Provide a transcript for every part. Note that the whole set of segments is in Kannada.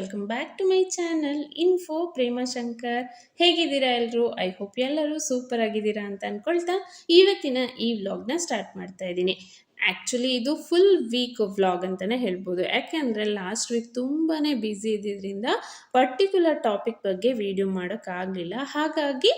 Welcome back to my channel info Premashankar. ಹೇಗಿದ್ದೀರಾ ಎಲ್ಲರೂ? ಐ ಹೋಪ್ ಎಲ್ಲರೂ ಸೂಪರ್ ಆಗಿದ್ದೀರಾ ಅಂತ ಅನ್ಕೊಳ್ತಾ ಇವತ್ತಿನ ಈ ವ್ಲಾಗ್ನ ಸ್ಟಾರ್ಟ್ ಮಾಡ್ತಾ ಇದ್ದೀನಿ. ಆ್ಯಕ್ಚುಲಿ ಇದು ಫುಲ್ ವೀಕ್ ವ್ಲಾಗ್ ಅಂತಲೇ ಹೇಳ್ಬೋದು. ಯಾಕೆಂದರೆ ಲಾಸ್ಟ್ ವೀಕ್ ತುಂಬಾ ಬ್ಯುಸಿ ಇದ್ದಿದ್ದರಿಂದ ಪರ್ಟಿಕ್ಯುಲರ್ ಟಾಪಿಕ್ ಬಗ್ಗೆ ವಿಡಿಯೋ ಮಾಡೋಕ್ಕಾಗಲಿಲ್ಲ. ಹಾಗಾಗಿ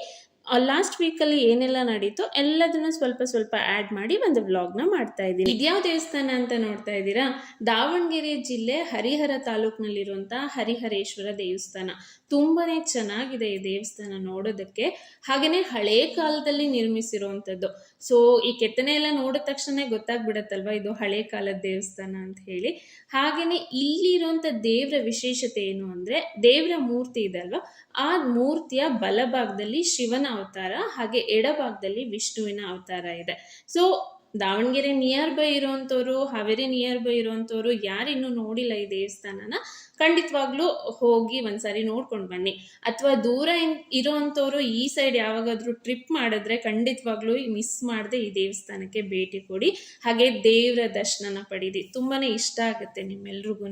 ಲಾಸ್ಟ್ ವೀಕಲ್ಲಿ ಏನೆಲ್ಲ ನಡೀತೋ ಎಲ್ಲದನ್ನ ಸ್ವಲ್ಪ ಆ್ಯಡ್ ಮಾಡಿ ಒಂದು ವ್ಲಾಗ್ನ ಮಾಡ್ತಾ ಇದ್ದೀನಿ. ಇದ್ಯಾವ ದೇವಸ್ಥಾನ ಅಂತ ನೋಡ್ತಾ ಇದ್ದೀರಾ? ದಾವಣಗೆರೆ ಜಿಲ್ಲೆ ಹರಿಹರ ತಾಲೂಕಿನಲ್ಲಿರುವಂಥ ಹರಿಹರೇಶ್ವರ ದೇವಸ್ಥಾನ. ತುಂಬಾನೇ ಚೆನ್ನಾಗಿದೆ ಈ ದೇವಸ್ಥಾನ ನೋಡೋದಕ್ಕೆ. ಹಾಗೆಯೇ ಹಳೇ ಕಾಲದಲ್ಲಿ ನಿರ್ಮಿಸಿರುವಂಥದ್ದು. ಸೊ ಈ ಕೆತ್ತನೆ ಎಲ್ಲ ನೋಡಿದ ತಕ್ಷಣ ಗೊತ್ತಾಗ್ಬಿಡತ್ತಲ್ವ ಇದು ಹಳೆ ಕಾಲದ ದೇವಸ್ಥಾನ ಅಂತ ಹೇಳಿ. ಹಾಗೆಯೇ ಇಲ್ಲಿರುವಂಥ ದೇವರ ವಿಶೇಷತೆ ಏನು ಅಂದರೆ, ದೇವರ ಮೂರ್ತಿ ಇದೆ ಅಲ್ವಾ, ಆ ಮೂರ್ತಿಯ ಬಲಭಾಗದಲ್ಲಿ ಶಿವನ ಅವತಾರ, ಹಾಗೆ ಎಡಭಾಗದಲ್ಲಿ ವಿಷ್ಣುವಿನ ಅವತಾರ ಇದೆ. ಸೊ ದಾವಣಗೆರೆ ನಿಯರ್ ಬೈ ಇರೋವಂಥವ್ರು, ಹಾವೇರಿ ನಿಯರ್ ಬೈ ಇರೋವಂಥವ್ರು ಯಾರಿನ್ನೂ ನೋಡಿಲ್ಲ ಈ ದೇವಸ್ಥಾನನ, ಖಂಡಿತವಾಗ್ಲೂ ಹೋಗಿ ಒಂದ್ಸಾರಿ ನೋಡ್ಕೊಂಡು ಬನ್ನಿ. ಅಥವಾ ದೂರ ಇರೋವಂಥವ್ರು ಈ ಸೈಡ್ ಯಾವಾಗಾದ್ರೂ ಟ್ರಿಪ್ ಮಾಡಿದ್ರೆ ಖಂಡಿತವಾಗ್ಲೂ ಮಿಸ್ ಮಾಡದೆ ಈ ದೇವಸ್ಥಾನಕ್ಕೆ ಭೇಟಿ ಕೊಡಿ. ಹಾಗೆ ದೇವರ ದರ್ಶನ ಪಡೀರಿ, ತುಂಬಾನೇ ಇಷ್ಟ ಆಗುತ್ತೆ ನಿಮ್ಮೆಲ್ರಿಗೂ.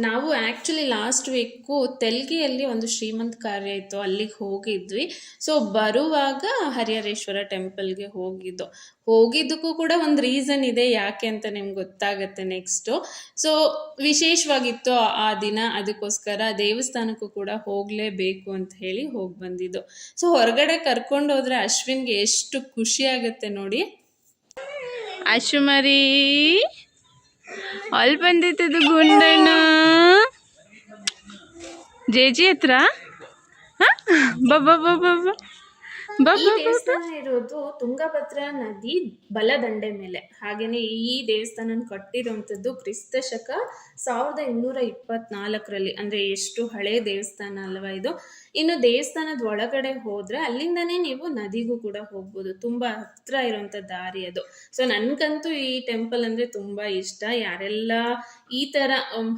ನಾವು ಆ್ಯಕ್ಚುಲಿ ಲಾಸ್ಟ್ ವೀಕು ತೆಲ್ಗಿಯಲ್ಲಿ ಒಂದು ಶ್ರೀಮಂತ ಕಾರ್ಯ ಇತ್ತು, ಅಲ್ಲಿಗೆ ಹೋಗಿದ್ವಿ. ಸೊ ಬರುವಾಗ ಹರಿಹರೇಶ್ವರ ಟೆಂಪಲ್ಗೆ ಹೋಗಿದ್ದಕ್ಕೂ ಕೂಡ ಒಂದು ರೀಸನ್ ಇದೆ, ಯಾಕೆ ಅಂತ ನಿಮ್ಗೆ ಗೊತ್ತಾಗತ್ತೆ ನೆಕ್ಸ್ಟು. ಸೊ ವಿಶೇಷವಾಗಿತ್ತು ಆ ದಿನ, ಅದಕ್ಕೋಸ್ಕರ ದೇವಸ್ಥಾನಕ್ಕೂ ಕೂಡ ಹೋಗಲೇಬೇಕು ಅಂತ ಹೇಳಿ ಹೋಗಿ ಬಂದಿದ್ದು. ಸೊ ಹೊರಗಡೆ ಕರ್ಕೊಂಡು ಹೋದ್ರೆ ಅಶ್ವಿನ್ಗೆ ಎಷ್ಟು ಖುಷಿ ಆಗುತ್ತೆ ನೋಡಿ. ಅಶ್ವಮರಿ ಅಲ್ಲಿ ಬಂದಿತ್ತು ಗುಂಡಣ್ಣ ಜೇಜಿ ಹತ್ರ. ಈ ದೇವಸ್ಥಾನ ಇರೋದು ತುಂಗಭದ್ರಾ ನದಿ ಬಲದಂಡೆ ಮೇಲೆ. ಹಾಗೇನೆ ಈ ದೇವಸ್ಥಾನ ಕಟ್ಟಿರುವಂಥದ್ದು ಕ್ರಿಸ್ತ ಶಕ 1224 ಅಂದ್ರೆ ಎಷ್ಟು ಹಳೆ ದೇವಸ್ಥಾನ ಅಲ್ವಾ ಇದು. ಇನ್ನು ದೇವಸ್ಥಾನದ ಒಳಗಡೆ ಹೋದ್ರೆ ಅಲ್ಲಿಂದನೇ ನೀವು ನದಿಗೂ ಕೂಡ ಹೋಗ್ಬೋದು, ತುಂಬಾ ಹತ್ರ ಇರುವಂತ ದಾರಿ ಅದು. ಸೊ ನನ್ಗಂತೂ ಈ ಟೆಂಪಲ್ ಅಂದ್ರೆ ತುಂಬಾ ಇಷ್ಟ. ಯಾರೆಲ್ಲ ಈ ತರ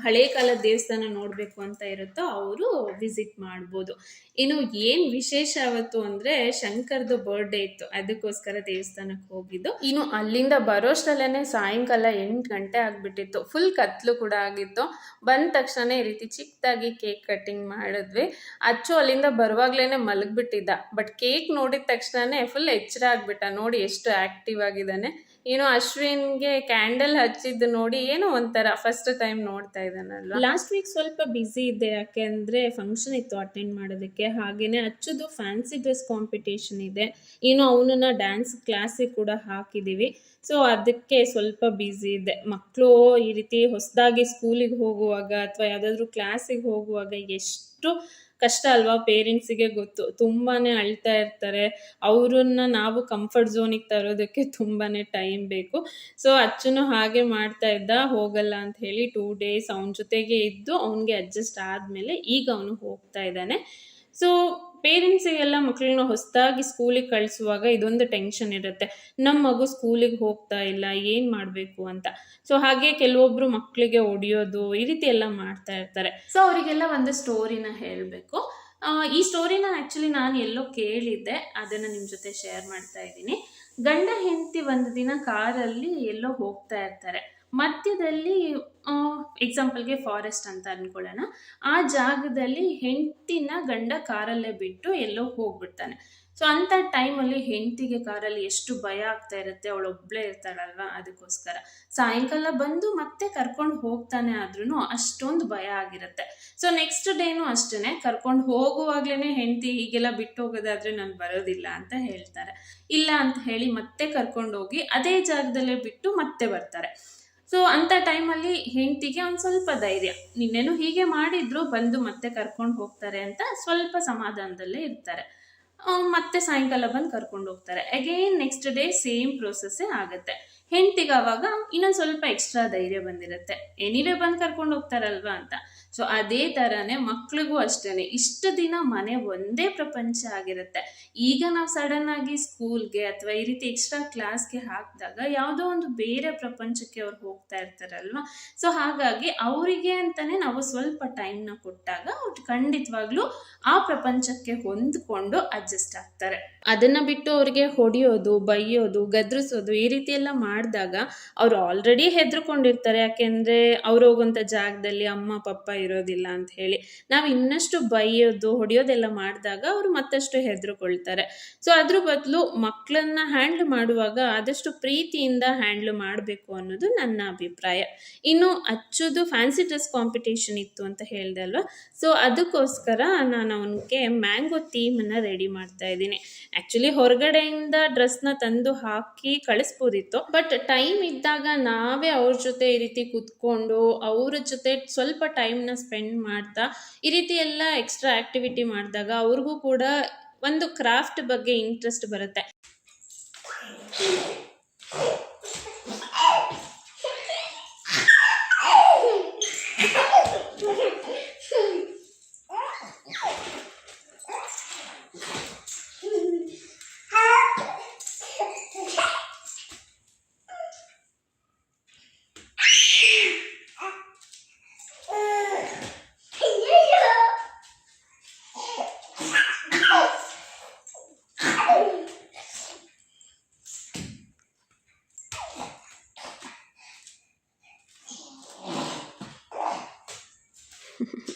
ಹಳೆ ಕಾಲದ ದೇವಸ್ಥಾನ ನೋಡ್ಬೇಕು ಅಂತ ಇರುತ್ತೋ ಅವರು ವಿಸಿಟ್ ಮಾಡ್ಬೋದು. ಇನ್ನು ಏನ್ ವಿಶೇಷ ಅವತ್ತು ಅಂದ್ರೆ ಶಂಕರ್ದು ಬರ್ಡೇ ಇತ್ತು, ಅದಕ್ಕೋಸ್ಕರ ದೇವಸ್ಥಾನಕ್ಕೆ ಹೋಗಿದ್ದು. ಇನ್ನು ಅಲ್ಲಿಂದ ಬರೋಷ್ಟರಲ್ಲೇನೆ ಸಾಯಂಕಾಲ 8 ಗಂಟೆ ಆಗ್ಬಿಟ್ಟಿತ್ತು, ಫುಲ್ ಕತ್ಲು ಕೂಡ ಆಗಿತ್ತು. ಬಂದ ತಕ್ಷಣ ಈ ರೀತಿ ಚಿಕ್ಕದಾಗಿ ಕೇಕ್ ಕಟ್ಟಿಂಗ್ ಮಾಡಿದ್ವಿ. ಅಚ್ಚು ಅಲ್ಲಿಂದ ಬರುವಾಗ್ಲೇನೆ ಮಲಗ್ಬಿಟ್ಟಿದ್ದ, ಬಟ್ ಕೇಕ್ ನೋಡಿದ ತಕ್ಷಣನೇ ಫುಲ್ ಎಚ್ಚರ ಆಗ್ಬಿಟ್ಟ. ನೋಡಿ ಎಷ್ಟು ಆಕ್ಟಿವ್ ಆಗಿದ್ದಾನೆ. ಏನೋ ಅಶ್ವಿನ್ಗೆ ಕ್ಯಾಂಡಲ್ ಹಚ್ಚಿದ್ದು ನೋಡಿ ಏನೋ ಒಂಥರ ಫಸ್ಟ್ ಟೈಮ್ ನೋಡ್ತಾ ಇದ್ದಾನಲ್ವ. ಲಾಸ್ಟ್ ವೀಕ್ ಸ್ವಲ್ಪ ಬ್ಯುಸಿ ಇದ್ದೆ, ಯಾಕೆಂದ್ರೆ ಫಂಕ್ಷನ್ ಇತ್ತು ಅಟೆಂಡ್ ಮಾಡೋದಕ್ಕೆ. ಹಾಗೇನೆ ಅಚ್ಚುದು ಫ್ಯಾನ್ಸಿ ಡ್ರೆಸ್ ಕಾಂಪಿಟೇಷನ್ ಇದೆ, ಏನೋ ಅವನನ್ನ ಡ್ಯಾನ್ಸ್ ಕ್ಲಾಸಿಗೆ ಕೂಡ ಹಾಕಿದ್ದೀವಿ. ಸೊ ಅದಕ್ಕೆ ಸ್ವಲ್ಪ ಬ್ಯುಸಿ ಇದೆ. ಮಕ್ಕಳು ಈ ರೀತಿ ಹೊಸದಾಗಿ ಸ್ಕೂಲಿಗೆ ಹೋಗುವಾಗ ಅಥವಾ ಯಾವುದಾದ್ರೂ ಕ್ಲಾಸಿಗೆ ಹೋಗುವಾಗ ಎಷ್ಟು ಕಷ್ಟ ಅಲ್ವಾ, ಪೇರೆಂಟ್ಸಿಗೆ ಗೊತ್ತು. ತುಂಬಾನೇ ಅಳ್ತಾ ಇರ್ತಾರೆ. ಅವ್ರನ್ನ ನಾವು ಕಂಫರ್ಟ್ ಝೋನಿಗೆ ತರೋದಕ್ಕೆ ತುಂಬಾನೇ ಟೈಮ್ ಬೇಕು. ಸೊ ಅಚ್ಚುನು ಹಾಗೆ ಮಾಡ್ತಾ ಇದ್ದ, ಹೋಗಲ್ಲ ಅಂತ ಹೇಳಿ 2 days ಅವನ ಜೊತೆಗೆ ಇದ್ದು ಅವನಿಗೆ ಅಡ್ಜಸ್ಟ್ ಆದಮೇಲೆ ಈಗ ಅವನು ಹೋಗ್ತಾ ಇದ್ದಾನೆ. ಸೊ ಪೇರೆಂಟ್ಸಿಗೆಲ್ಲ ಮಕ್ಕಳನ್ನ ಹೊಸದಾಗಿ ಸ್ಕೂಲಿಗೆ ಕಳಿಸುವಾಗ ಇದೊಂದು ಟೆನ್ಷನ್ ಇರುತ್ತೆ, ನಮ್ಮ ಮಗು ಸ್ಕೂಲಿಗೆ ಹೋಗ್ತಾ ಇಲ್ಲ, ಏನು ಮಾಡಬೇಕು ಅಂತ. ಸೊ ಹಾಗೆ ಕೆಲವೊಬ್ರು ಮಕ್ಕಳಿಗೆ ಹೊಡಿಯೋದು ಈ ರೀತಿ ಎಲ್ಲ ಮಾಡ್ತಾ ಇರ್ತಾರೆ. ಸೊ ಅವರಿಗೆಲ್ಲ ಒಂದು ಸ್ಟೋರಿನ ಹೇಳಬೇಕು. ಈ ಸ್ಟೋರಿನ ಆ್ಯಕ್ಚುಲಿ ನಾನು ಎಲ್ಲೋ ಕೇಳಿದ್ದೆ, ಅದನ್ನು ನಿಮ್ಮ ಜೊತೆ ಶೇರ್ ಮಾಡ್ತಾ ಇದ್ದೀನಿ. ಗಂಡ ಹೆಂಡತಿ ಒಂದು ದಿನ ಕಾರಲ್ಲಿ ಎಲ್ಲೋ ಹೋಗ್ತಾ ಇರ್ತಾರೆ. ಮಧ್ಯದಲ್ಲಿ ಎಕ್ಸಾಂಪಲ್ಗೆ ಫಾರೆಸ್ಟ್ ಅಂತ ಅನ್ಕೊಳ್ಳೋಣ. ಆ ಜಾಗದಲ್ಲಿ ಹೆಂಡತಿನ ಗಂಡ ಕಾರಲ್ಲೇ ಬಿಟ್ಟು ಎಲ್ಲೋ ಹೋಗ್ಬಿಡ್ತಾನೆ. ಸೊ ಅಂಥ ಟೈಮಲ್ಲಿ ಹೆಂಡತಿಗೆ ಕಾರಲ್ಲಿ ಎಷ್ಟು ಭಯ ಆಗ್ತಾ ಇರುತ್ತೆ, ಅವಳೊಬ್ಳೇ ಇರ್ತಾಳಲ್ವ, ಅದಕ್ಕೋಸ್ಕರ ಸಾಯಂಕಾಲ ಬಂದು ಮತ್ತೆ ಕರ್ಕೊಂಡು ಹೋಗ್ತಾನೆ, ಆದ್ರೂ ಅಷ್ಟೊಂದು ಭಯ ಆಗಿರುತ್ತೆ. ಸೊ ನೆಕ್ಸ್ಟ್ ಡೇನು ಅಷ್ಟೇ, ಕರ್ಕೊಂಡು ಹೋಗುವಾಗ್ಲೇ ಹೆಂಡತಿ ಹೀಗೆಲ್ಲ ಬಿಟ್ಟು ಹೋಗೋದಾದ್ರೆ ನಾನು ಬರೋದಿಲ್ಲ ಅಂತ ಹೇಳ್ತಾರೆ. ಇಲ್ಲ ಅಂತ ಹೇಳಿ ಮತ್ತೆ ಕರ್ಕೊಂಡು ಹೋಗಿ ಅದೇ ಜಾಗದಲ್ಲೇ ಬಿಟ್ಟು ಮತ್ತೆ ಬರ್ತಾರೆ. ಸೊ ಅಂಥ ಟೈಮಲ್ಲಿ ಹೆಂಡತಿಗೆ ಒಂದು ಸ್ವಲ್ಪ ಧೈರ್ಯ, ನಿನ್ನೇನು ಹೀಗೆ ಮಾಡಿದ್ರು ಬಂದು ಮತ್ತೆ ಕರ್ಕೊಂಡು ಹೋಗ್ತಾರೆ ಅಂತ ಸ್ವಲ್ಪ ಸಮಾಧಾನದಲ್ಲೇ ಇರ್ತಾರೆ. ಮತ್ತೆ ಸಾಯಂಕಾಲ ಬಂದು ಕರ್ಕೊಂಡು ಹೋಗ್ತಾರೆ. ಅಗೇನ್ ನೆಕ್ಸ್ಟ್ ಡೇ ಸೇಮ್ ಪ್ರೋಸೆಸ್ಸೇ ಆಗುತ್ತೆ. ಹೆಂಡತಿಗೆ ಆವಾಗ ಇನ್ನೊಂದು ಸ್ವಲ್ಪ ಎಕ್ಸ್ಟ್ರಾ ಧೈರ್ಯ ಬಂದಿರುತ್ತೆ, ಎನಿವೇ ಬಂದು ಕರ್ಕೊಂಡು ಹೋಗ್ತಾರಲ್ವಾ ಅಂತ. ಸೊ ಅದೇ ಥರನೇ ಮಕ್ಳಿಗೂ ಅಷ್ಟೇ, ಇಷ್ಟು ದಿನ ಮನೆ ಒಂದೇ ಪ್ರಪಂಚ ಆಗಿರುತ್ತೆ. ಈಗ ನಾವು ಸಡನ್ ಆಗಿ ಸ್ಕೂಲ್ಗೆ ಅಥವಾ ಈ ರೀತಿ ಎಕ್ಸ್ಟ್ರಾ ಕ್ಲಾಸ್ಗೆ ಹಾಕಿದಾಗ ಯಾವುದೋ ಒಂದು ಬೇರೆ ಪ್ರಪಂಚಕ್ಕೆ ಅವ್ರು ಹೋಗ್ತಾ ಇರ್ತಾರಲ್ವ. ಸೊ ಹಾಗಾಗಿ ಅವರಿಗೆ ಅಂತಾನೆ ನಾವು ಸ್ವಲ್ಪ ಟೈಮ್ನ ಕೊಟ್ಟಾಗ ಅವ್ರು ಖಂಡಿತವಾಗ್ಲೂ ಆ ಪ್ರಪಂಚಕ್ಕೆ ಹೊಂದ್ಕೊಂಡು ಅಡ್ಜಸ್ಟ್ ಆಗ್ತಾರೆ. ಅದನ್ನ ಬಿಟ್ಟು ಅವ್ರಿಗೆ ಹೊಡೆಯೋದು, ಬೈಯೋದು, ಗದ್ರಿಸೋದು ಈ ರೀತಿ ಎಲ್ಲ ಮಾಡಿದಾಗ ಅವ್ರು ಆಲ್ರೆಡಿ ಹೆದರ್ಕೊಂಡಿರ್ತಾರೆ. ಯಾಕೆಂದ್ರೆ ಅವ್ರು ಹೋಗುವಂಥ ಜಾಗದಲ್ಲಿ ಅಮ್ಮ ಪಪ್ಪ ಇರೋದಿಲ್ಲ ಅಂತ ಹೇಳಿ. ನಾವು ಇನ್ನಷ್ಟು ಬೈಯೋದು ಹೊಡೆಯೋದೆಲ್ಲ ಮಾಡಿದಾಗ ಅವರು ಮತ್ತಷ್ಟು ಹೆದರ್ಕೊಳ್ತಾರೆ. ಸೊ ಅದ್ರ ಬದಲು ಮಕ್ಕಳನ್ನ ಹ್ಯಾಂಡ್ಲ್ ಮಾಡುವಾಗ ಆದಷ್ಟು ಪ್ರೀತಿಯಿಂದ ಹ್ಯಾಂಡ್ಲ್ ಮಾಡಬೇಕು ಅನ್ನೋದು ನನ್ನ ಅಭಿಪ್ರಾಯ. ಇನ್ನು ಅಚ್ಚುದು ಫ್ಯಾನ್ಸಿ ಡ್ರೆಸ್ ಕಾಂಪಿಟೇಷನ್ ಇತ್ತು ಅಂತ ಹೇಳಿದೆ ಅಲ್ವಾ, ಸೊ ಅದಕ್ಕೋಸ್ಕರ ನಾನು ಅವನಿಗೆ ಮ್ಯಾಂಗೋ ಥೀಮನ್ನು ರೆಡಿ ಮಾಡ್ತಾ ಇದ್ದೀನಿ. ಆ್ಯಕ್ಚುಲಿ ಹೊರಗಡೆಯಿಂದ ಡ್ರೆಸ್ನ ತಂದು ಹಾಕಿ ಕಳಿಸ್ಬೋದಿತ್ತು, ಬಟ್ ಟೈಮ್ ಇದ್ದಾಗ ನಾವೇ ಅವ್ರ ಜೊತೆ ಈ ರೀತಿ ಕೂತ್ಕೊಂಡು ಅವ್ರ ಜೊತೆ ಸ್ವಲ್ಪ ಟೈಮ್ನ ಸ್ಪೆಂಡ್ ಮಾಡ್ತಾ ಈ ರೀತಿ ಎಲ್ಲ ಎಕ್ಸ್ಟ್ರಾ ಆ್ಯಕ್ಟಿವಿಟಿ ಮಾಡಿದಾಗ ಅವ್ರಿಗೂ ಕೂಡ ಒಂದು ಕ್ರಾಫ್ಟ್ ಬಗ್ಗೆ ಇಂಟ್ರೆಸ್ಟ್ ಬರುತ್ತೆ.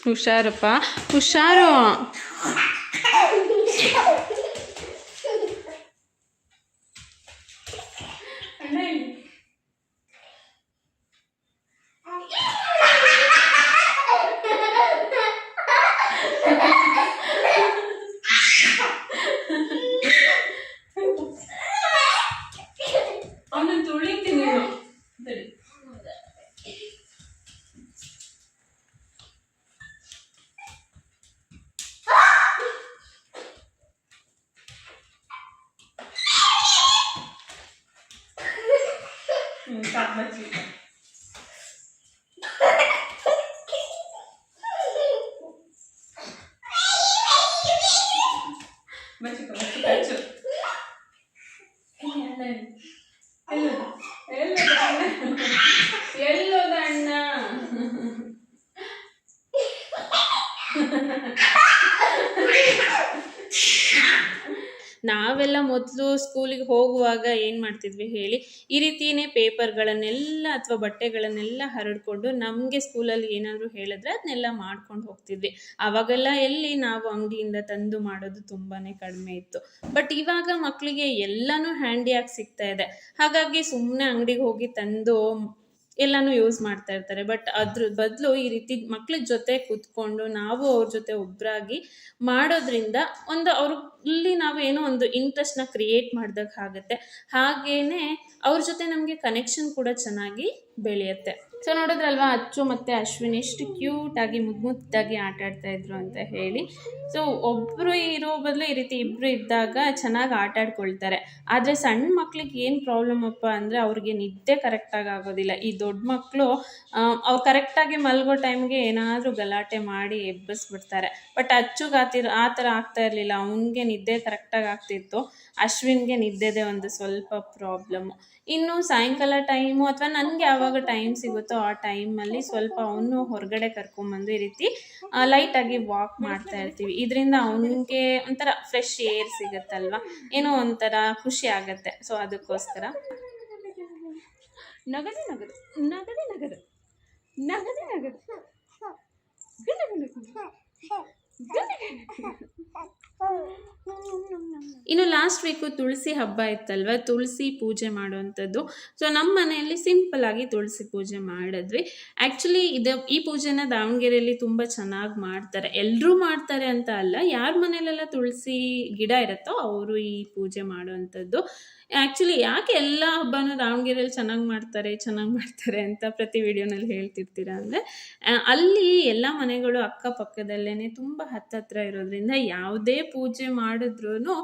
ಹುಷಾರಪ್ಪ, ಹುಷಾರು. ಅವನು ತುಳಿತೀನಿ. ಎಲ್ಲೋದ ಅಣ್ಣ? ನಾವೆಲ್ಲ ಮೊದಲು ಸ್ಕೂಲಿಗೆ ಹೋಗುವಾಗ ಏನು ಮಾಡ್ತಿದ್ವಿ ಹೇಳಿ, ಈ ರೀತಿಯೇ ಪೇಪರ್ಗಳನ್ನೆಲ್ಲ ಅಥವಾ ಬಟ್ಟೆಗಳನ್ನೆಲ್ಲ ಹರಡ್ಕೊಂಡು ನಮಗೆ ಸ್ಕೂಲಲ್ಲಿ ಏನಾದರೂ ಹೇಳಿದ್ರೆ ಅದನ್ನೆಲ್ಲ ಮಾಡ್ಕೊಂಡು ಹೋಗ್ತಿದ್ವಿ. ಆವಾಗೆಲ್ಲ ಎಲ್ಲಿ ನಾವು ಅಂಗಡಿಯಿಂದ ತಂದು ಮಾಡೋದು ತುಂಬಾ ಕಡಿಮೆ ಇತ್ತು. ಬಟ್ ಇವಾಗ ಮಕ್ಕಳಿಗೆ ಎಲ್ಲನೂ ಹ್ಯಾಂಡಿಯಾಗಿ ಸಿಗ್ತಾ ಇದೆ. ಹಾಗಾಗಿ ಸುಮ್ಮನೆ ಅಂಗಡಿಗೆ ಹೋಗಿ ತಂದು ಎಲ್ಲನೂ ಯೂಸ್ ಮಾಡ್ತಾ ಇರ್ತಾರೆ. ಬಟ್ ಅದ್ರ ಬದಲು ಈ ರೀತಿ ಮಕ್ಳ ಜೊತೆ ಕೂತ್ಕೊಂಡು ನಾವು ಅವ್ರ ಜೊತೆ ಒಬ್ಬರಾಗಿ ಮಾಡೋದ್ರಿಂದ ಒಂದು ಅವ್ರಲ್ಲಿ ನಾವು ಏನೋ ಒಂದು ಇಂಟ್ರೆಸ್ಟ್ನ ಕ್ರಿಯೇಟ್ ಮಾಡಿದಾಗ ಆಗುತ್ತೆ. ಹಾಗೇನೆ ಅವ್ರ ಜೊತೆ ನಮಗೆ ಕನೆಕ್ಷನ್ ಕೂಡ ಚೆನ್ನಾಗಿ ಬೆಳೆಯುತ್ತೆ. ಸೊ ನೋಡಿದ್ರಲ್ವಾ, ಅಚ್ಚು ಮತ್ತು ಅಶ್ವಿನ್ ಎಷ್ಟು ಕ್ಯೂಟಾಗಿ ಮುದ್ದಾಗಿ ಆಟ ಆಡ್ತಾ ಇದ್ರು ಅಂತ ಹೇಳಿ. ಸೊ ಒಬ್ಬರು ಇರೋ ಬದಲು ಈ ರೀತಿ ಇಬ್ಬರು ಇದ್ದಾಗ ಚೆನ್ನಾಗಿ ಆಟ ಆಡ್ಕೊಳ್ತಾರೆ. ಆದರೆ ಸಣ್ಣ ಮಕ್ಳಿಗೆ ಏನು ಪ್ರಾಬ್ಲಮ್ ಅಪ್ಪ ಅಂದರೆ ಅವ್ರಿಗೆ ನಿದ್ದೆ ಕರೆಕ್ಟಾಗಿ ಆಗೋದಿಲ್ಲ. ಈ ದೊಡ್ಡ ಮಕ್ಕಳು ಅವ್ರು ಕರೆಕ್ಟಾಗಿ ಮಲಗೋ ಟೈಮ್ಗೆ ಏನಾದರೂ ಗಲಾಟೆ ಮಾಡಿ ಎಬ್ಬಿಸ್ಬಿಡ್ತಾರೆ. ಬಟ್ ಅಚ್ಚುಗೆ ಆ ಥರ ಆಗ್ತಾ ಇರಲಿಲ್ಲ. ಅವನಿಗೆ ನಿದ್ದೆ ಕರೆಕ್ಟಾಗಿ ಆಗ್ತಿತ್ತು. ಅಶ್ವಿನ್ಗೆ ನಿದ್ದೆದೇ ಒಂದು ಸ್ವಲ್ಪ ಪ್ರಾಬ್ಲಮ್ಮು. ಇನ್ನು ಸಾಯಂಕಾಲ ಟೈಮು ಅಥವಾ ನನಗೆ ಯಾವಾಗ ಟೈಮ್ ಸಿಗುತ್ತೋ ಆ ಟೈಮಲ್ಲಿ ಸ್ವಲ್ಪ ಅವನು ಹೊರಗಡೆ ಕರ್ಕೊಂಬಂದು ಈ ರೀತಿ ಲೈಟಾಗಿ ವಾಕ್ ಮಾಡ್ತಾ ಇರ್ತೀವಿ. ಇದರಿಂದ ಅವನಿಗೆ ಒಂಥರ ಫ್ರೆಶ್ ಏರ್ ಸಿಗುತ್ತಲ್ವ, ಏನೋ ಒಂಥರ ಖುಷಿ ಆಗುತ್ತೆ. ಸೊ ಅದಕ್ಕೋಸ್ಕರ ನಗದೆ ನಗದು ನಗದೆ ನಗದು ನಗದೆ ನಗದು ಇನ್ನು ಲಾಸ್ಟ್ ವೀಕು ತುಳಸಿ ಹಬ್ಬ ಇತ್ತಲ್ವ, ತುಳಸಿ ಪೂಜೆ ಮಾಡುವಂಥದ್ದು. ಸೊ ನಮ್ಮ ಮನೆಯಲ್ಲಿ ಸಿಂಪಲ್ ಆಗಿ ತುಳಸಿ ಪೂಜೆ ಮಾಡಿದ್ವಿ. ಆ್ಯಕ್ಚುಲಿ ಈ ಪೂಜೆನ ದಾವಣಗೆರೆಯಲ್ಲಿ ತುಂಬ ಚೆನ್ನಾಗಿ ಮಾಡ್ತಾರೆ. ಎಲ್ಲರೂ ಮಾಡ್ತಾರೆ ಅಂತ ಅಲ್ಲ, ಯಾರ ಮನೆಯಲ್ಲೆಲ್ಲ ತುಳಸಿ ಗಿಡ ಇರುತ್ತೋ ಅವರು ಈ ಪೂಜೆ ಮಾಡುವಂಥದ್ದು. ಆ್ಯಕ್ಚುಲಿ ಯಾಕೆ ಎಲ್ಲ ಹಬ್ಬನೂ ದಾವಣಗೆರೆಯಲ್ಲಿ ಚೆನ್ನಾಗಿ ಮಾಡ್ತಾರೆ ಅಂತ ಪ್ರತಿ ವಿಡಿಯೋನಲ್ಲಿ ಹೇಳ್ತಿರ್ತೀರ ಅಂದರೆ, ಅಲ್ಲಿ ಎಲ್ಲ ಮನೆಗಳು ಅಕ್ಕಪಕ್ಕದಲ್ಲೇ ತುಂಬ ಹತ್ತತ್ರ ಇರೋದ್ರಿಂದ ಯಾವುದೇ ಪೂಜೆ ಮಾಡಿದ್ರೂ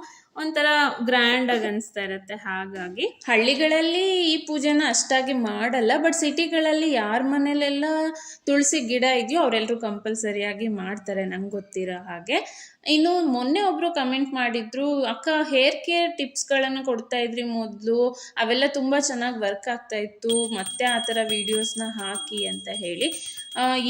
ಒಂಥರ ಗ್ರ್ಯಾಂಡಾಗಿ ಅನಿಸ್ತಾ ಇರುತ್ತೆ. ಹಾಗಾಗಿ ಹಳ್ಳಿಗಳಲ್ಲಿ ಈ ಪೂಜೆನ ಅಷ್ಟಾಗಿ ಮಾಡಲ್ಲ. ಬಟ್ ಸಿಟಿಗಳಲ್ಲಿ ಯಾರ ಮನೇಲೆಲ್ಲ ತುಳಸಿ ಗಿಡ ಇದೆಯೋ ಅವರೆಲ್ಲರೂ ಕಂಪಲ್ಸರಿಯಾಗಿ ಮಾಡ್ತಾರೆ, ನಂಗೆ ಗೊತ್ತಿರೋ ಹಾಗೆ. ಇನ್ನು ಮೊನ್ನೆ ಒಬ್ಬರು ಕಮೆಂಟ್ ಮಾಡಿದ್ರು, ಅಕ್ಕ ಹೇರ್ ಕೇರ್ ಟಿಪ್ಸ್ಗಳನ್ನು ಕೊಡ್ತಾ ಇದ್ರಿ ಮೊದಲು, ಅವೆಲ್ಲ ತುಂಬ ಚೆನ್ನಾಗಿ ವರ್ಕ್ ಆಗ್ತಾ ಇತ್ತು, ಮತ್ತೆ ಆ ಥರ ವೀಡಿಯೋಸ್ನ ಹಾಕಿ ಅಂತ ಹೇಳಿ.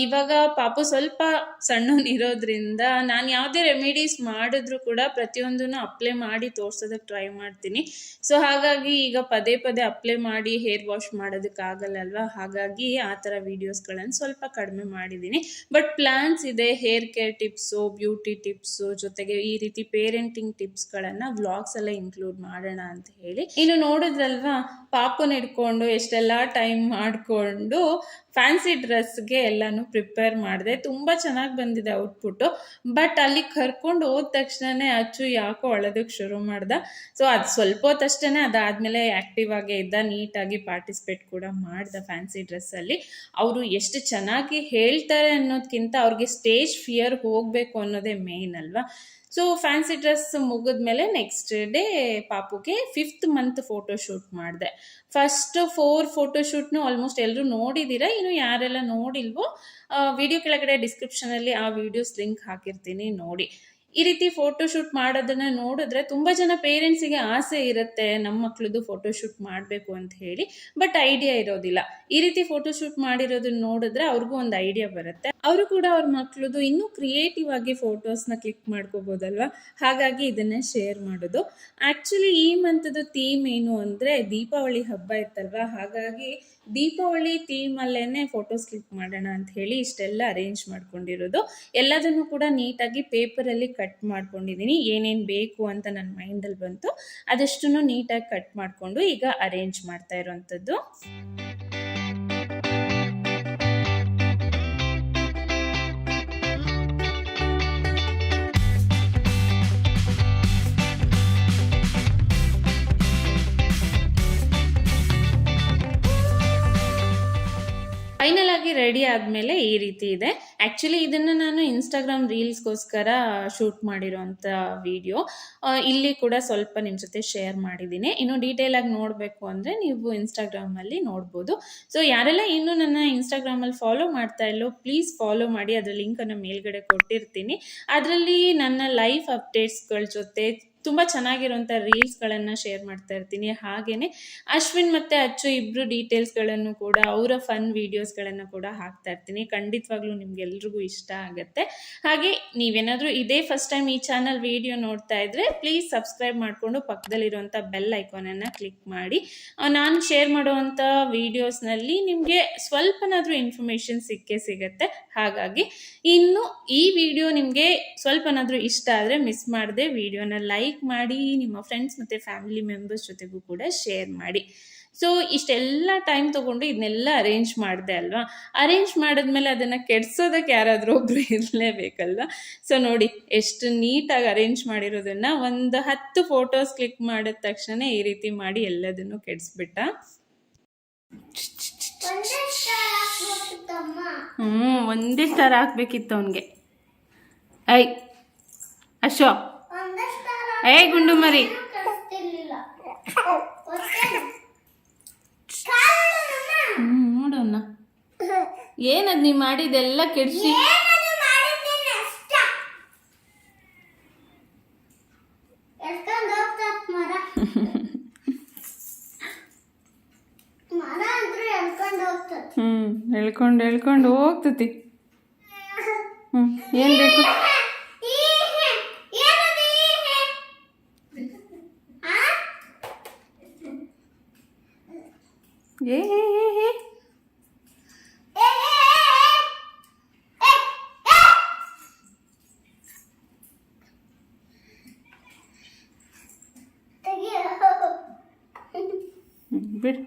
ಇವಾಗ ಪಾಪು ಸ್ವಲ್ಪ ಸಣ್ಣವನಿರೋದ್ರಿಂದ ನಾನು ಯಾವುದೇ ರೆಮಿಡೀಸ್ ಮಾಡಿದ್ರು ಕೂಡ ಪ್ರತಿಯೊಂದನ್ನು ಅಪ್ಲೈ ಮಾಡಿ ತೋರ್ಸೋದಕ್ಕೆ ಟ್ರೈ ಮಾಡ್ತೀನಿ. ಸೊ ಹಾಗಾಗಿ ಈಗ ಪದೇ ಪದೇ ಅಪ್ಲೈ ಮಾಡಿ ಹೇರ್ ವಾಶ್ ಮಾಡೋದಕ್ಕಾಗಲ್ಲ ಅಲ್ವಾ, ಹಾಗಾಗಿ ಆ ಥರ ವೀಡಿಯೋಸ್ಗಳನ್ನು ಸ್ವಲ್ಪ ಕಡಿಮೆ ಮಾಡಿದ್ದೀನಿ. ಬಟ್ ಪ್ಲ್ಯಾನ್ಸ್ ಇದೆ, hair care tips, beauty tips, ಜೊತೆಗೆ ಈ ರೀತಿ ಪೇರೆಂಟಿಂಗ್ ಟಿಪ್ಸ್ಗಳನ್ನು ವ್ಲಾಗ್ಸ್ ಎಲ್ಲ ಇನ್ಕ್ಲೂಡ್ ಮಾಡೋಣ ಅಂತ ಹೇಳಿ. ಇನ್ನು ನೋಡಿದ್ರಲ್ವಾ, ಪಾಪುನ ಹಿಡ್ಕೊಂಡು ಎಷ್ಟೆಲ್ಲ ಟೈಮ್ ಮಾಡಿಕೊಂಡು ಫ್ಯಾನ್ಸಿ ಡ್ರೆಸ್ಗೆ ಎಲ್ಲನೂ ಪ್ರಿಪೇರ್ ಮಾಡಿದೆ. ತುಂಬ ಚೆನ್ನಾಗಿ ಬಂದಿದೆ ಔಟ್ಪುಟ್ಟು. ಬಟ್ ಅಲ್ಲಿ ಕರ್ಕೊಂಡು ಹೋದ ತಕ್ಷಣವೇ ಅಚ್ಚು ಯಾಕೋ ಅಳೋದಕ್ಕೆ ಶುರು ಮಾಡ್ದ. ಸೊ ಅದು ಸ್ವಲ್ಪ ಹೊತ್ತಷ್ಟೇ, ಅದಾದಮೇಲೆ ಆ್ಯಕ್ಟಿವ್ ಆಗೇ ಇದ್ದ, ನೀಟಾಗಿ ಪಾರ್ಟಿಸಿಪೇಟ್ ಕೂಡ ಮಾಡ್ದ ಫ್ಯಾನ್ಸಿ ಡ್ರೆಸ್ಸಲ್ಲಿ. ಅವರು ಎಷ್ಟು ಚೆನ್ನಾಗಿ ಹೇಳ್ತಾರೆ ಅನ್ನೋದಕ್ಕಿಂತ ಅವ್ರಿಗೆ ಸ್ಟೇಜ್ ಫಿಯರ್ ಹೋಗಬೇಕು ಅನ್ನೋದೇ ಮೇಯ್ನ್ ಅಲ್ವಾ. ಸೊ ಫ್ಯಾನ್ಸಿ ಡ್ರೆಸ್ ಮುಗಿದ್ಮೇಲೆ ನೆಕ್ಸ್ಟ್ ಡೇ ಪಾಪುಗೆ 5th ಮಂತ್ ಫೋಟೋಶೂಟ್ ಮಾಡಿದೆ. ಫಸ್ಟ್ 4 ಫೋಟೋಶೂಟ್ನು ಆಲ್ಮೋಸ್ಟ್ ಎಲ್ಲರೂ ನೋಡಿದ್ದೀರಾ. ಇನ್ನು ಯಾರೆಲ್ಲ ನೋಡಿಲ್ವೋ ವಿಡಿಯೋ ಕೆಳಗಡೆ ಡಿಸ್ಕ್ರಿಪ್ಷನಲ್ಲಿ ಆ ವಿಡಿಯೋಸ್ ಲಿಂಕ್ ಹಾಕಿರ್ತೀನಿ, ನೋಡಿ. ಈ ರೀತಿ ಫೋಟೋಶೂಟ್ ಮಾಡೋದನ್ನು ನೋಡಿದ್ರೆ ತುಂಬ ಜನ ಪೇರೆಂಟ್ಸಿಗೆ ಆಸೆ ಇರುತ್ತೆ ನಮ್ಮ ಮಕ್ಳದ್ದು ಫೋಟೋಶೂಟ್ ಮಾಡಬೇಕು ಅಂತ ಹೇಳಿ, ಬಟ್ ಐಡಿಯಾ ಇರೋದಿಲ್ಲ. ಈ ರೀತಿ ಫೋಟೋಶೂಟ್ ಮಾಡಿರೋದನ್ನ ನೋಡಿದ್ರೆ ಅವ್ರಿಗೂ ಒಂದು ಐಡಿಯಾ ಬರುತ್ತೆ. ಅವರು ಕೂಡ ಅವ್ರ ಮಕ್ಳದ್ದು ಇನ್ನೂ ಕ್ರಿಯೇಟಿವ್ ಆಗಿ ಫೋಟೋಸ್ನ ಕ್ಲಿಕ್ ಮಾಡ್ಕೋಬೋದಲ್ವ, ಹಾಗಾಗಿ ಇದನ್ನೇ ಶೇರ್ ಮಾಡೋದು. ಆ್ಯಕ್ಚುಲಿ ಈ ಮಂತದ್ದು ಥೀಮ್ ಏನು ಅಂದರೆ ದೀಪಾವಳಿ ಹಬ್ಬ ಇತ್ತಲ್ವ, ಹಾಗಾಗಿ ದೀಪಾವಳಿ ಥೀಮಲ್ಲೇ ಫೋಟೋಸ್ ಕ್ಲಿಕ್ ಮಾಡೋಣ ಅಂತ ಹೇಳಿ ಇಷ್ಟೆಲ್ಲ ಅರೇಂಜ್ ಮಾಡ್ಕೊಂಡಿರೋದು. ಎಲ್ಲದನ್ನು ಕೂಡ ನೀಟಾಗಿ ಪೇಪರಲ್ಲಿ ಕಟ್ ಮಾಡ್ಕೊಂಡಿದ್ದೀನಿ. ಏನೇನು ಬೇಕು ಅಂತ ನನ್ನ ಮೈಂಡಲ್ಲಿ ಬಂತು ಅದಷ್ಟನ್ನು ನೀಟಾಗಿ ಕಟ್ ಮಾಡಿಕೊಂಡು ಈಗ ಅರೇಂಜ್ ಮಾಡ್ತಾ ಇರೋವಂಥದ್ದು. ಫೈನಲ್ ಆಗಿ ರೆಡಿ ಆದಮೇಲೆ ಈ ರೀತಿ ಇದೆ. ಆ್ಯಕ್ಚುಲಿ ಇದನ್ನು ನಾನು ಇನ್ಸ್ಟಾಗ್ರಾಮ್ ರೀಲ್ಸ್ಗೋಸ್ಕರ ಶೂಟ್ ಮಾಡಿರೋಂಥ ವಿಡಿಯೋ. ಇಲ್ಲಿ ಕೂಡ ಸ್ವಲ್ಪ ನಿಮ್ಮ ಜೊತೆ ಶೇರ್ ಮಾಡಿದ್ದೀನಿ. ಇನ್ನು ಡೀಟೇಲಾಗಿ ನೋಡಬೇಕು ಅಂದರೆ ನೀವು ಇನ್ಸ್ಟಾಗ್ರಾಮಲ್ಲಿ ನೋಡ್ಬೋದು. ಸೊ ಯಾರೆಲ್ಲ ಇನ್ನೂ ನನ್ನ ಇನ್ಸ್ಟಾಗ್ರಾಮಲ್ಲಿ ಫಾಲೋ ಮಾಡ್ತಾ ಇಲ್ಲೋ ಪ್ಲೀಸ್ ಫಾಲೋ ಮಾಡಿ, ಅದರ ಲಿಂಕನ್ನು ಮೇಲ್ಗಡೆ ಕೊಟ್ಟಿರ್ತೀನಿ. ಅದರಲ್ಲಿ ನನ್ನ ಲೈಫ್ ಅಪ್ಡೇಟ್ಸ್ಗಳ ಜೊತೆ ತುಂಬ ಚೆನ್ನಾಗಿರೋಂಥ ರೀಲ್ಸ್ಗಳನ್ನು ಶೇರ್ ಮಾಡ್ತಾ ಇರ್ತೀನಿ. ಹಾಗೆಯೇ ಅಶ್ವಿನ್ ಮತ್ತು ಅಚ್ಚು ಇಬ್ಬರು ಡೀಟೇಲ್ಸ್ಗಳನ್ನು ಕೂಡ, ಅವರ ಫನ್ ವೀಡಿಯೋಸ್ಗಳನ್ನು ಕೂಡ ಹಾಕ್ತಾ ಇರ್ತೀನಿ. ಖಂಡಿತವಾಗ್ಲೂ ನಿಮ್ಗೆಲ್ರಿಗೂ ಇಷ್ಟ ಆಗುತ್ತೆ. ಹಾಗೆ ನೀವೇನಾದರೂ ಇದೇ ಫಸ್ಟ್ ಟೈಮ್ ಈ ಚಾನಲ್ ವಿಡಿಯೋ ನೋಡ್ತಾ ಇದ್ದರೆ ಪ್ಲೀಸ್ ಸಬ್ಸ್ಕ್ರೈಬ್ ಮಾಡಿಕೊಂಡು ಪಕ್ಕದಲ್ಲಿರುವಂಥ ಬೆಲ್ ಐಕಾನನ್ನು ಕ್ಲಿಕ್ ಮಾಡಿ. ನಾನು ಶೇರ್ ಮಾಡುವಂಥ ವೀಡಿಯೋಸ್ನಲ್ಲಿ ನಿಮಗೆ ಸ್ವಲ್ಪನಾದರೂ ಇನ್ಫಾರ್ಮೇಷನ್ ಸಿಗುತ್ತೆ. ಹಾಗಾಗಿ ಇನ್ನು ಈ ವಿಡಿಯೋ ನಿಮಗೆ ಸ್ವಲ್ಪನಾದರೂ ಇಷ್ಟ ಆದರೆ ಮಿಸ್ ಮಾಡದೆ ವಿಡಿಯೋನ ಲೈಕ್ ಮಾಡಿ, ನಿಮ್ಮ ಫ್ರೆಂಡ್ಸ್ ಮತ್ತು ಫ್ಯಾಮಿಲಿ ಮೆಂಬರ್ಸ್ ಜೊತೆಗೂ ಕೂಡ ಶೇರ್ ಮಾಡಿ. ಸೊ ಇಷ್ಟೆಲ್ಲ ಟೈಮ್ ತೊಗೊಂಡು ಇದನ್ನೆಲ್ಲ ಅರೇಂಜ್ ಮಾಡಿದೆ ಅಲ್ವಾ. ಅರೇಂಜ್ ಮಾಡಿದ್ಮೇಲೆ ಅದನ್ನು ಕೆಡ್ಸೋದಕ್ಕೆ ಯಾರಾದರೂ ಒಬ್ಬರು ಇರಲೇಬೇಕಲ್ವ. ಸೊ ನೋಡಿ ಎಷ್ಟು ನೀಟಾಗಿ ಅರೇಂಜ್ ಮಾಡಿರೋದನ್ನು ಒಂದು 10 ಫೋಟೋಸ್ ಕ್ಲಿಕ್ ಮಾಡಿದ ತಕ್ಷಣ ಈ ರೀತಿ ಮಾಡಿ ಎಲ್ಲದನ್ನು ಕೆಡಿಸ್ಬಿಟ್ಟ. ಒಂದೇ ಸ್ಟಾರ್ ಹಾಕ್ಬೇಕಿತ್ತು ಅವನಿಗೆ. ಐ ಅಶೋ, ಏ ಗುಂಡು ಮರಿ, ನೋಡೋಣ ಏನದು ನೀ ಮಾಡಿದೆಲ್ಲ ಕೆಡಿಸಿ. ಹೇಳ್ಕೊಂಡು ಹೋಗ್ತತಿ. ಏನ್ ಬೇಕು? ಏ ಬಿಡು.